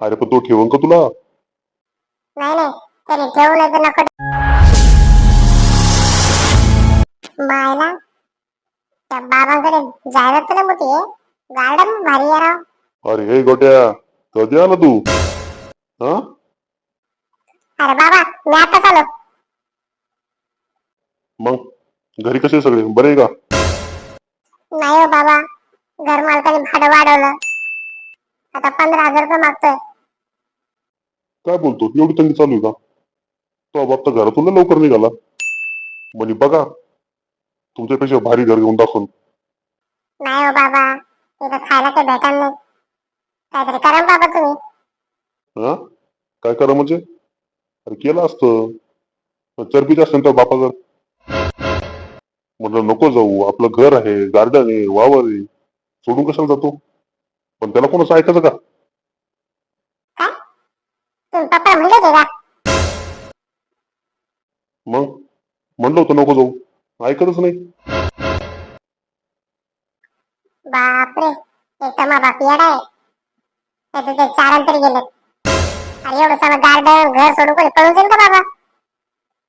अरे पण तो ठेवून का तुला? नाही नाही, त्याने ठेवू नाही तर नको. बायला त्या बाबांकडे जायला तुला मोठी आहे. गार्डन भारी आहे राव. अरे हे गोट्या, कधी आला तू? हा? अरे बाबा, मी आता आलो. मग घरी कसे सगळे बरे आहे का? नाही हो बाबा, घर मालकाने भाडं वाढवलं. आता 15,000 रुपये मागतोय. काय बोलतो, एवढी तंगी चालू आहे का? तो बाप तर घरातून लवकर निघाला. म्हणजे बघा, तुमच्यापेक्षा भारी घर घेऊन दाखवून. नाही हो बाबा, इथं खायला काही भेटणार नाही. काहीतरी करा ना बाबा तुम्ही. हा? काय करा म्हणजे? अरे केलं असतं, चरबीच असतं तर बापाचं. म्हटलं नको जाऊ, आपलं घर आहे, गार्डन आहे, वावर आहे, सोडून कशाला जातो? पण त्याला कोणाचं ऐकायचं का? काय तुम्ही पप्पा म्हणले होते का? मग म्हणलं होतं नको जाऊ, ऐकतच नाही. बापरे, एक तर मग बाप येडा आहे. त्याचे ते चारण तरी गेले. अरे एवढं सगळं गार्डन घर सोडून कोणी पळून जाईल का बाबा?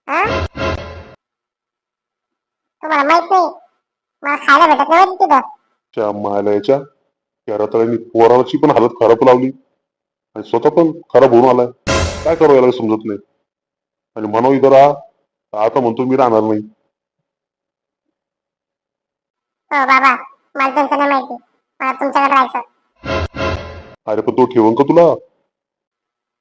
हा, तुम्हाला माहित नाही, मला खायला भेटत नाही माहिती तिथं. त्या मायाच्या त्या रताळ्यांनी पोराची पण हालत खराब लावली आणि स्वतः पण खराब होऊन आलाय. काय करावं याला समजत नाही. आणि म्हणावं इथं राहा, आता म्हणतो मी राहणार नाही. हो बाबा, मला तुमचं नाही माहिती. मला तुमच्याकडे राहायचं. अरे पण तो ठेवून का तुला?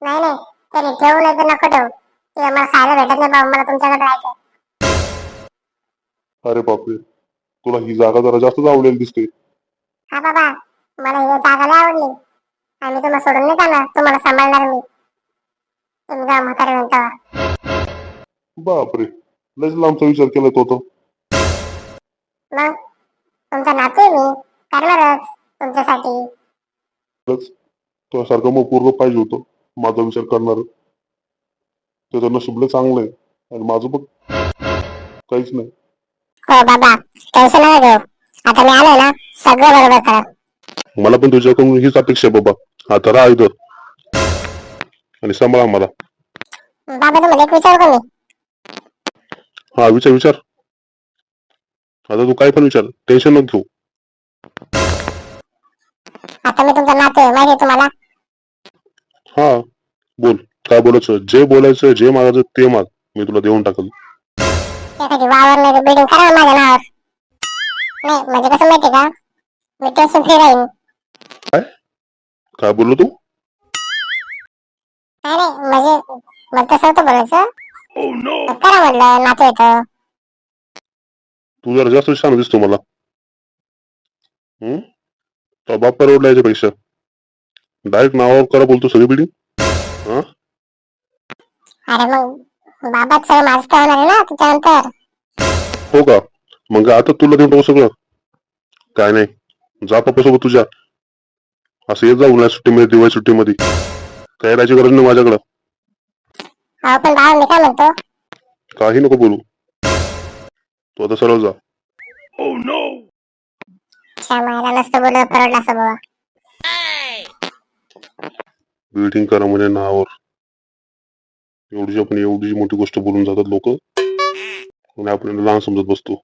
नाही नाही, त्याने ठेवू नाही तर नको ठेवू. तिथं मला खायला भेटत नाही बाबा, मला तुमच्याकडे राहायचं. अरे बापरे, तुला ही जागा जरा जास्तच आवडेल दिसते. हा बाबा, मला ही जागा लय आवडली. आणि तुम्हाला सोडून नाही जाणार, तुम्हाला सांभाळणार मी. तुम्ही जा म्हातारे म्हणता. बापरे, लयच लांबचा विचार केला तो तर. मग तुमचा नातू आहे मी, करणारच तुमच्यासाठी. तुझ्यासारखं मग पूर्ण पाहिजे होतं माझा विचार करणार. त्याचं नशीब लय चांगलं आहे आणि माझं बघ काहीच नाही. हो बाबा, टेन्शन नका घेऊ. आता मी आलोय ना, सगळं बरोबर करा. मला पण तुझ्याकडून हीच अपेक्षा आहे बाबा. आता राहा इथं आणि सांभाळा मला. बाबा तुम्हाला एक विचारू का मी? हा विचार विचार. आता तू काय पण विचार, टेन्शन नको घेऊ. आता मी तुमचा नातू आहे, माहिती आहे तुम्हाला. हा बोल, काय बोलायचं, जे बोलायचं जे मागायचं ते माग, मी तुला देऊन टाकल. एखादी वावर नाही बिल्डिंग करा ना माझ्या नावावर. नाही म्हणजे कसं माहिती का, मी टेन्शन फ्री राहीन. काय काय बोललो तू? नाही नाही, म्हणजे मला तसं होतं बोलायचं. तर करा म्हटलं, नातू येतं. तू जरा जास्त छान दिसतो मला. तो बाप परवडला याच्यापेक्षा. डायरेक्ट नावावर करा बोलतो सगळी बिल्डिंग. हा अरे मग बाबा सगळं माझं तर होणार आहे ना त्याच्यानंतर. हो का? मग आता तुला देऊन टाकू सगळं. काय नाही, जा पप्पासोबत तुझ्या. असं येत जाऊ उन्हाळ्या सुट्टीमध्ये, दिवाळी सुट्टीमध्ये. काय यायची गरज नाही माझ्याकडं. अहो पण बाबा मी काय म्हणतो, काही नको बोलू, तू आता सरळ जा. श्यामायला नसतं बोलत परवडलं असं बाबा. बिल्डिंग करा म्हणजे नावावर. एवढी आपण एवढी मोठी गोष्ट बोलून जातात लोक आणि आपल्याला लहान समजत बसतो.